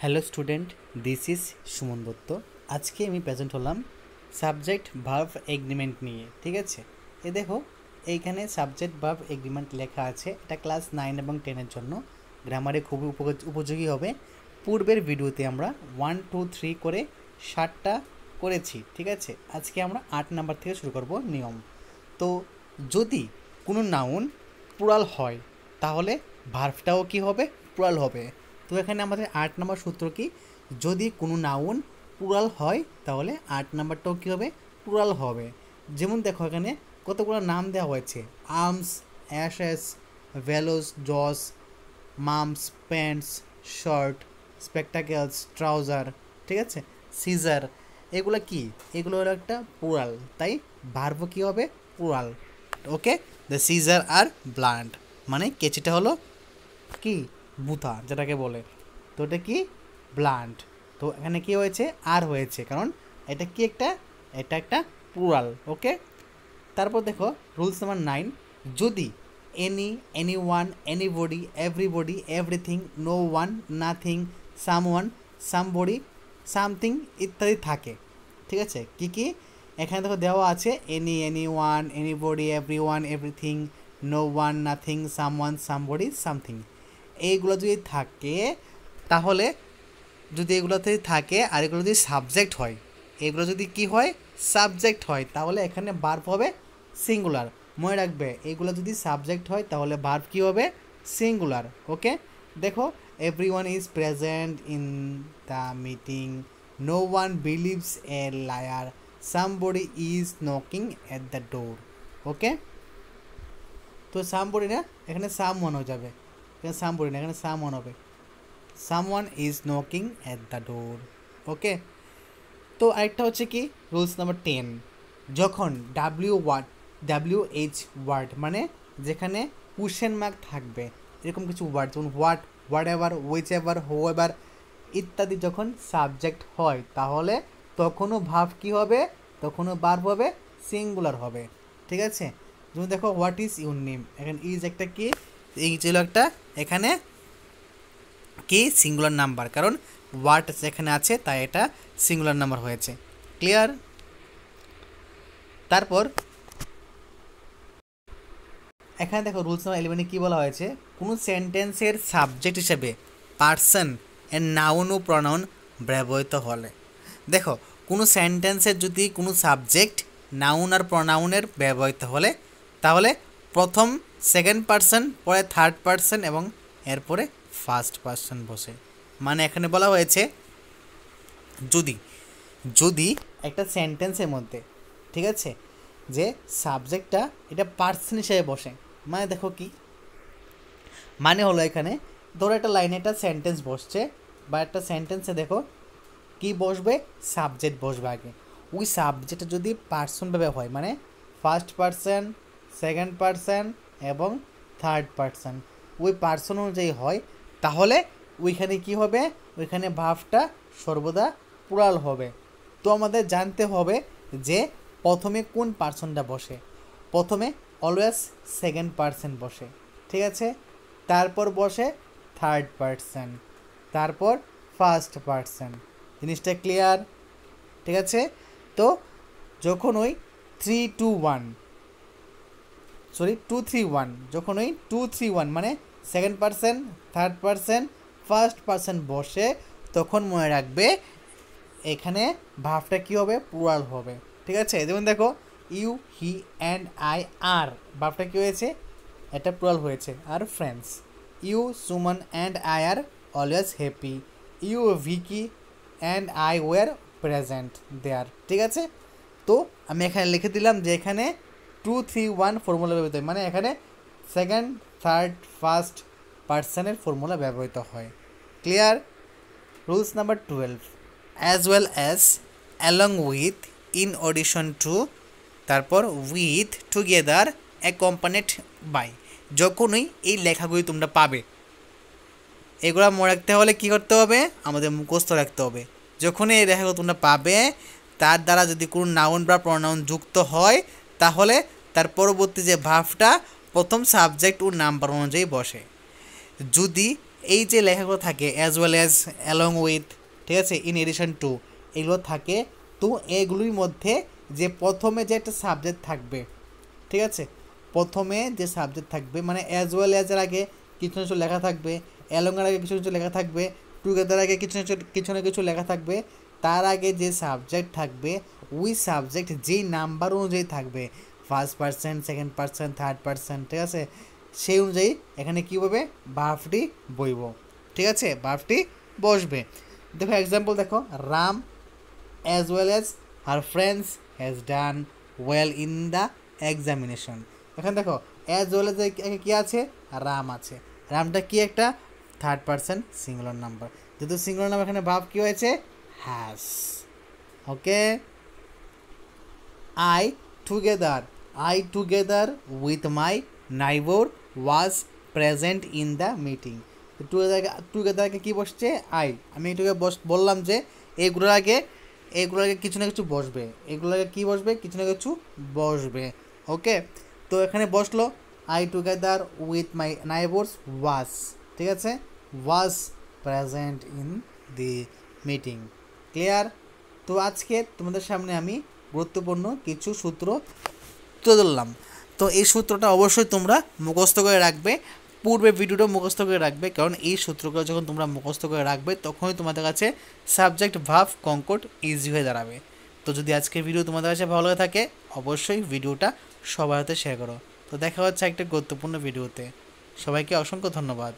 Hello student, this is Suman Dutta. আজকে আমি present হলাম সাবজেক্ট ভার্ব এগ্রিমেন্ট নিয়ে। ঠিক আছে, দেখো এইখানে সাবজেক্ট ভার্ব এগ্রিমেন্ট লেখা আছে। এটা ক্লাস 9 এবং 10-এর জন্য গ্রামারে খুবই উপযোগী হবে। পূর্বের ভিডিওতে আমরা 1, 2, 3 করে 7টা করেছি। ঠিক আছে, আজকে আমরা 8 নাম্বার থেকে শুরু করব নিয়ম। তো যদি কোনো নাউন প্লুরাল হয় তাহলে ভার্বটাও কি হবে? প্লুরাল হবে। তো এখানে আমাদের 8 নম্বর সূত্র কি? যদি কোনো নাউন প্লুরাল হয় তাহলে 8 নাম্বারটাও কী হবে? প্লুরাল হবে। যেমন দেখো এখানে কতগুলো নাম দেওয়া হয়েছে: arms, ashes, bellows, jaws, mumps, pants, shirt, spectacles, trouser. ঠিক আছে, সিজার। এগুলো কি? এগুলো হলো একটা প্লুরাল, তাই ভার্বও কী হবে? Plural. Okay, the scissor are blunt, মানে কেচিটা হলো কি? বুথা যেটাকে বলে। তো এটা কি? ব্লান্ট। তো এখানে কি হয়েছে? আর হয়েছে, কারণ এটা কি একটা প্লুরাল। ওকে, তারপর দেখো রুলস নাম্বার 9, যদি any, anyone, anybody, everybody, everything, no one, nothing, someone, somebody, something ইত্যাদি থাকে। ঠিক আছে, কি কি এখানে দেখো দেওয়া আছে: any, anyone, anybody, everyone, everything, no one, nothing, someone, somebody, something. এইগুলো যদি থাকে তাহলে, যদি এগুলোতে থাকে আর এগুলো যদি সাবজেক্ট হয়, এগুলো যদি কি হয়? সাবজেক্ট হয়, তাহলে এখানে ভার্ব হবে সিঙ্গুলার। মনে রাখবে, এগুলো যদি সাবজেক্ট হয় তাহলে ভার্ব কি হবে? সিঙ্গুলার। ওকে, দেখো everyone is present in the meeting, no one believes a liar, somebody is knocking at the door. Okay, তো সামবডি না, এখানে সামওয়ান হয়ে যাবে। এখানে সামবডি না, এখানে সামওয়ান হবে। Someone is knocking at the door. Okay, তো আরেকটা হচ্ছে কি রুলস নাম্বার 10, যখন WH ওয়ার্ড, মানে যেখানে কোশ্চেন মার্ক থাকবে, এরকম কিছু ওয়ার্ড যেমন what, what ever, which ever, হো এভার ইত্যাদি যখন সাবজেক্ট হয় তাহলে তখনও ভার্ব কী হবে? তখনও ভার্ব হবে সিঙ্গুলার হবে। ঠিক আছে, যেমন দেখো হোয়াট ইজ ইউর নেম, এখানে ইজ একটা কি? এই ছিল একটা এখানে কি? সিঙ্গুলার নাম্বার, কারণ ওয়াট যেখানে আছে তাই এটা সিঙ্গুলার নাম্বার হয়েছে। ক্লিয়ার? তারপর এখানে দেখো রুলস নাম্বার 11-এ কী বলা হয়েছে: কোনো সেন্টেন্সের সাবজেক্ট হিসেবে পার্সন এর নাউন ও প্রনাউন ব্যবহৃত হলে, দেখো কোনো সেন্টেন্সের যদি কোনো সাবজেক্ট, নাউন আর প্রনাউনের ব্যবহৃত হলে তাহলে প্রথম সেকেন্ড পার্সন, পরে থার্ড পার্সন এবং এরপরে ফার্স্ট পার্সন বসে। মানে এখানে বলা হয়েছে যদি যদি একটা সেন্টেন্সের মধ্যে, ঠিক আছে, যে সাবজেক্টটা এটা পার্সন হিসেবে বসে, মানে দেখো কি মানে হলো, এখানে ধরো একটা লাইনে একটা সেন্টেন্স বসছে, বা একটা সেন্টেন্সে দেখো কি বসবে? সাবজেক্ট বসবে আগে। ওই সাবজেক্টটা যদি পার্সনভাবে হয়, মানে ফার্স্ট পার্সন, সেকেন্ড পার্সন এবং থার্ড পার্সন, ওই পার্সন অনুযায়ী হয়, তাহলে ওইখানে কি হবে? ওইখানে ভার্বটা সর্বদা প্লুরাল হবে। তো আমাদের জানতে হবে যে প্রথমে কোন পার্সনটা বসে। প্রথমে অলওয়েজ সেকেন্ড পার্সন বসে, ঠিক আছে, তারপর বসে থার্ড পার্সন, তারপর ফার্স্ট পার্সন। জিনিসটা ক্লিয়ার? ঠিক আছে, তো যখন ওই 3-2-1, সরি 2-3-1, যখন ওই 2-3-1 মানে second person, third person, first person বসে, তখন মনে রাখবে এখানে ভার্বটা কী হবে? প্লুরাল হবে। ঠিক আছে, যেমন দেখো you, he and I are, ভার্বটা কী হয়েছে? এটা প্লুরাল হয়েছে। আর friends, you, Suman and I are always happy, you, Vicky and I were present there. ঠিক আছে, তো আমি এখানে লিখে দিলাম যে এখানে 2-3-1 ফর্মুলা ব্যবহৃত হয়, মানে এখানে সেকেন্ড, থার্ড, ফার্স্ট পার্সনের ফর্মুলা ব্যবহৃত হয়। Clear? Rules number 12, as well as, along with, in addition to, তারপর উইথ, টুগেদার, অ্যাকম্পানিড বাই। যখনই এই লেখাগুলি তোমরা পাবে, এগুলো মনে রাখতে হলে কী করতে হবে? আমাদের মুখস্থ রাখতে হবে। যখনই এই লেখাগুলো তোমরা পাবে, তার দ্বারা যদি কোনো নাউন বা প্রনাউন যুক্ত হয় তাহলে তার পরবর্তী যে ভার্বটা প্রথম সাবজেক্ট ও নাম্বার অনুযায়ী বসে। যদি এই যে লেখাগুলো থাকে as well as, along with, ঠিক আছে, ইন এডিশন টু, এগুলো থাকে। তো এগুলির মধ্যে যে প্রথমে যে একটা সাবজেক্ট থাকবে, ঠিক আছে, প্রথমে যে সাবজেক্ট থাকবে মানে অ্যাজ ওয়েল অ্যাজের আগে কিছু না কিছু লেখা থাকবে, অ্যালংয়ের আগে কিছু কিছু লেখা থাকবে, টুগেদার আগে কিছু না কিছু লেখা থাকবে, তার আগে যে সাবজেক্ট থাকবে ওই সাবজেক্ট যেই নাম্বার অনুযায়ী থাকবে, first person, second person, third person, ঠিক আছে, সেই অনুযায়ী এখানে কী হবে, ভার্বটি বইব, ঠিক আছে, ভার্বটি বসবে। দেখো এক্সাম্পল দেখো, Ram as well as her friends has done well in the examination। এখানে দেখো as well as কি আছে, রাম আছে, রামটা কি একটা থার্ড পার্সন সিঙ্গুলার নাম্বার, যেহেতু সিঙ্গুলার নাম্বার এখানে ভাব কি হয়েছে, has. Okay, I together with my neighbor was present in the meeting। টুগেদারকে কী বসছে, আমি এটুকে বললাম যে এগুলোর আগে কিছু না কিছু বসবে, এগুলোর আগে কী বসবে, কিছু না কিছু বসবে। ওকে, তো এখানে বসলো I together with my neighbours was, ঠিক আছে, was present in the meeting. Clear? তো আজকে তোমাদের সামনে আমি গুরুত্বপূর্ণ কিছু সূত্র তুলে ধরলাম। তো এই সূত্রটা অবশ্যই তোমরা মুখস্থ করে রাখবে, পূর্বে ভিডিওটা মুখস্থ করে রাখবে, কারণ এই সূত্রগুলো যখন তোমরা মুখস্থ করে রাখবে তখনই তোমাদের কাছে সাবজেক্ট ভার্ব কনকর্ড ইজি হয়ে দাঁড়াবে। তো যদি আজকের ভিডিও তোমাদের কাছে ভালো লাগে থাকে অবশ্যই ভিডিওটা সবার হাতে শেয়ার করো। তো দেখা হচ্ছে একটা গুরুত্বপূর্ণ ভিডিওতে। সবাইকে অসংখ্য ধন্যবাদ।